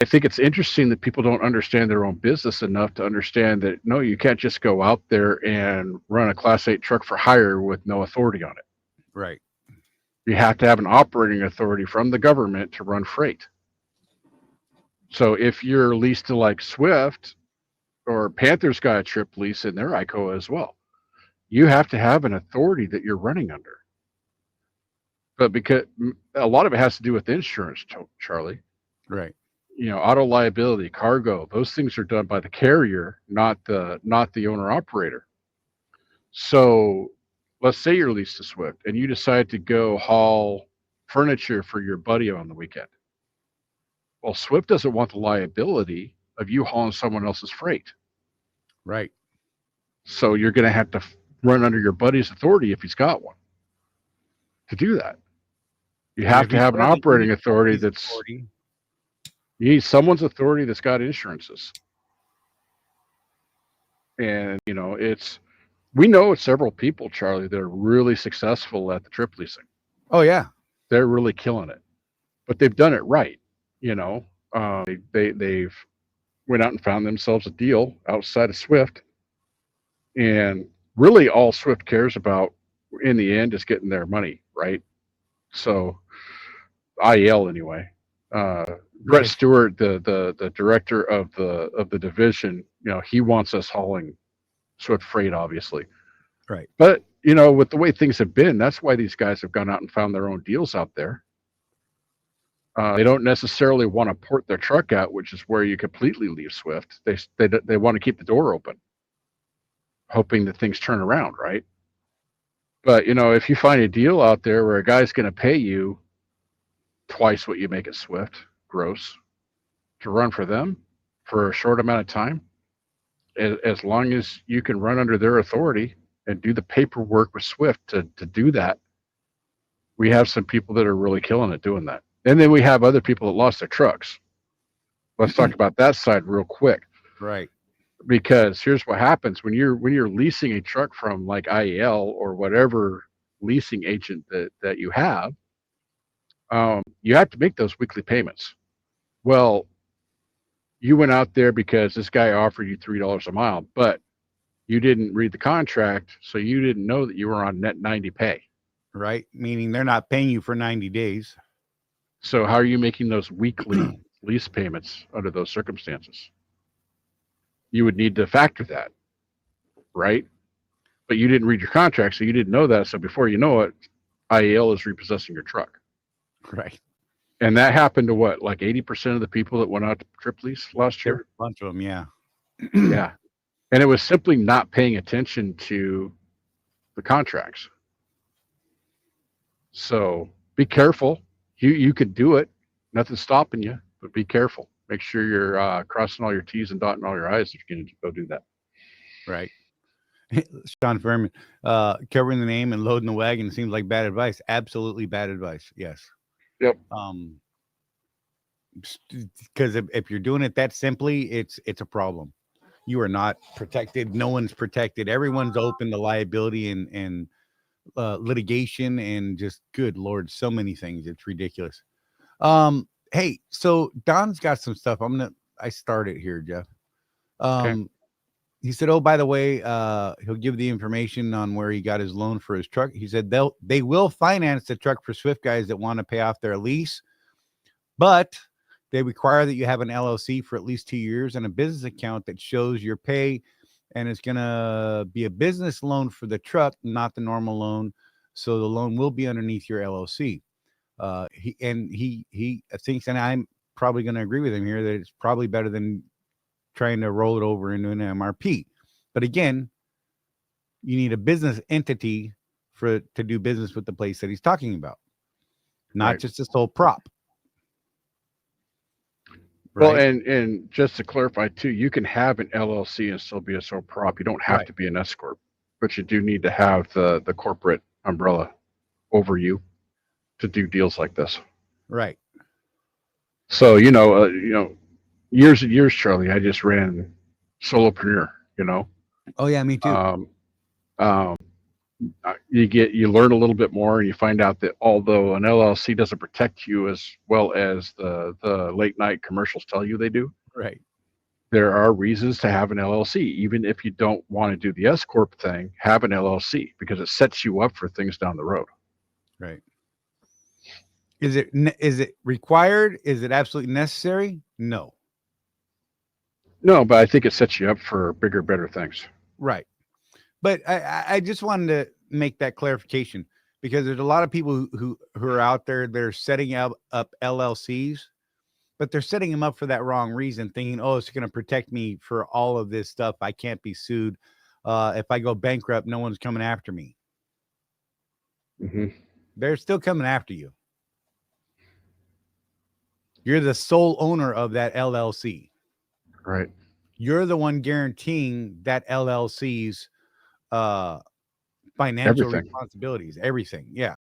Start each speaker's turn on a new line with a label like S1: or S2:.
S1: I think it's interesting that people don't understand their own business enough to understand that no, you can't just go out there and run a Class 8 truck for hire with no authority on it.
S2: Right.
S1: You have to have an operating authority from the government to run freight. So if you're leased to like Swift or Panther's got a trip lease in their ICO as well, you have to have an authority that you're running under. But because a lot of it has to do with insurance, Charlie.
S2: Right.
S1: Auto liability, cargo, those things are done by the carrier, not the owner operator. So let's say you're leased to Swift and you decide to go haul furniture for your buddy on the weekend. Well, Swift doesn't want the liability of you hauling someone else's freight.
S2: Right.
S1: So you're going to have to run under your buddy's authority if he's got one to do that. You
S2: And
S1: have
S2: if
S1: to
S2: he
S1: have an
S2: doesn't, you
S1: operating
S2: need
S1: authority
S2: somebody's
S1: that's,
S2: authority.
S1: you need someone's authority that's got insurances. And, we know several people, Charlie, that are really successful at the trip leasing.
S2: Oh yeah.
S1: They're really killing it, but they've done it right. They've went out and found themselves a deal outside of Swift, and really all Swift cares about in the end is getting their money, right? So IEL anyway. Brett
S2: Right.
S1: Stewart, the director of the division, he wants us hauling Swift freight, obviously.
S2: Right.
S1: But with the way things have been, that's why these guys have gone out and found their own deals out there. They don't necessarily want to port their truck out, which is where you completely leave Swift. They want to keep the door open, hoping that things turn around, right? But if you find a deal out there where a guy's going to pay you twice what you make at Swift, gross, to run for them for a short amount of time, as long as you can run under their authority and do the paperwork with Swift to do that, we have some people that are really killing it doing that. And then we have other people that lost their trucks. Let's talk about that side real quick.
S2: Right.
S1: Because here's what happens when you're leasing a truck from like IEL or whatever leasing agent that you have to make those weekly payments. Well, you went out there because this guy offered you $3 a mile, but you didn't read the contract, so you didn't know that you were on net 90 pay.
S2: Right. Meaning they're not paying you for 90 days.
S1: So how are you making those weekly lease payments under those circumstances? You would need to factor that, right? But you didn't read your contract, so you didn't know that. So before you know it, IEL is repossessing your truck.
S2: Right.
S1: And that happened to what, like 80% of the people that went out to trip lease last
S2: There were
S1: year?
S2: a bunch of them. Yeah.
S1: Yeah. And it was simply not paying attention to the contracts. So be careful. You could do it. Nothing's stopping you, but be careful. Make sure you're crossing all your T's and dotting all your I's if you're going to go do that.
S2: Right. Sean Furman, covering the name and loading the wagon seems like bad advice. Absolutely bad advice. Yes.
S1: Yep.
S2: Because if you're doing it that simply, it's a problem. You are not protected. No one's protected. Everyone's open to liability and litigation and just good Lord, so many things. It's ridiculous. Hey, so Don's got some stuff. I started here, Jeff.
S1: Okay.
S2: He said, oh, by the way, he'll give the information on where he got his loan for his truck. He said they will finance the truck for Swift guys that want to pay off their lease, but they require that you have an LLC for at least 2 years and a business account that shows your pay, and it's going to be a business loan for the truck, not the normal loan. So the loan will be underneath your LLC. He thinks, and I'm probably going to agree with him here, that it's probably better than trying to roll it over into an MRP. But again, you need a business entity to do business with the place that he's talking about, not
S1: Right.
S2: just a sole prop.
S1: Well,
S2: Right?
S1: and just to clarify too, you can have an LLC and still be a sole prop. You don't have
S2: Right.
S1: to be an S corp, but you do need to have the corporate umbrella over you to do deals like this.
S2: Right.
S1: So years and years, Charlie, I just ran solopreneur.
S2: Oh yeah, me too.
S1: Um, um, You learn a little bit more, and you find out that although an LLC doesn't protect you as well as the late night commercials tell you they do,
S2: Right.
S1: there are reasons to have an LLC. Even if you don't want to do the S corp thing, have an LLC because it sets you up for things down the road.
S2: Right. Is it required? Is it absolutely necessary? No.
S1: No, but I think it sets you up for bigger, better things.
S2: Right. But I just wanted to make that clarification because there's a lot of people who are out there. They're setting up LLCs, but they're setting them up for that wrong reason, thinking, "Oh, it's going to protect me for all of this stuff. I can't be sued. If I go bankrupt, no one's coming after me."
S1: Mm-hmm.
S2: They're still coming after you. You're the sole owner of that LLC.
S1: Right.
S2: You're the one guaranteeing that LLC's financial
S1: Everything.
S2: responsibilities, everything. Yeah.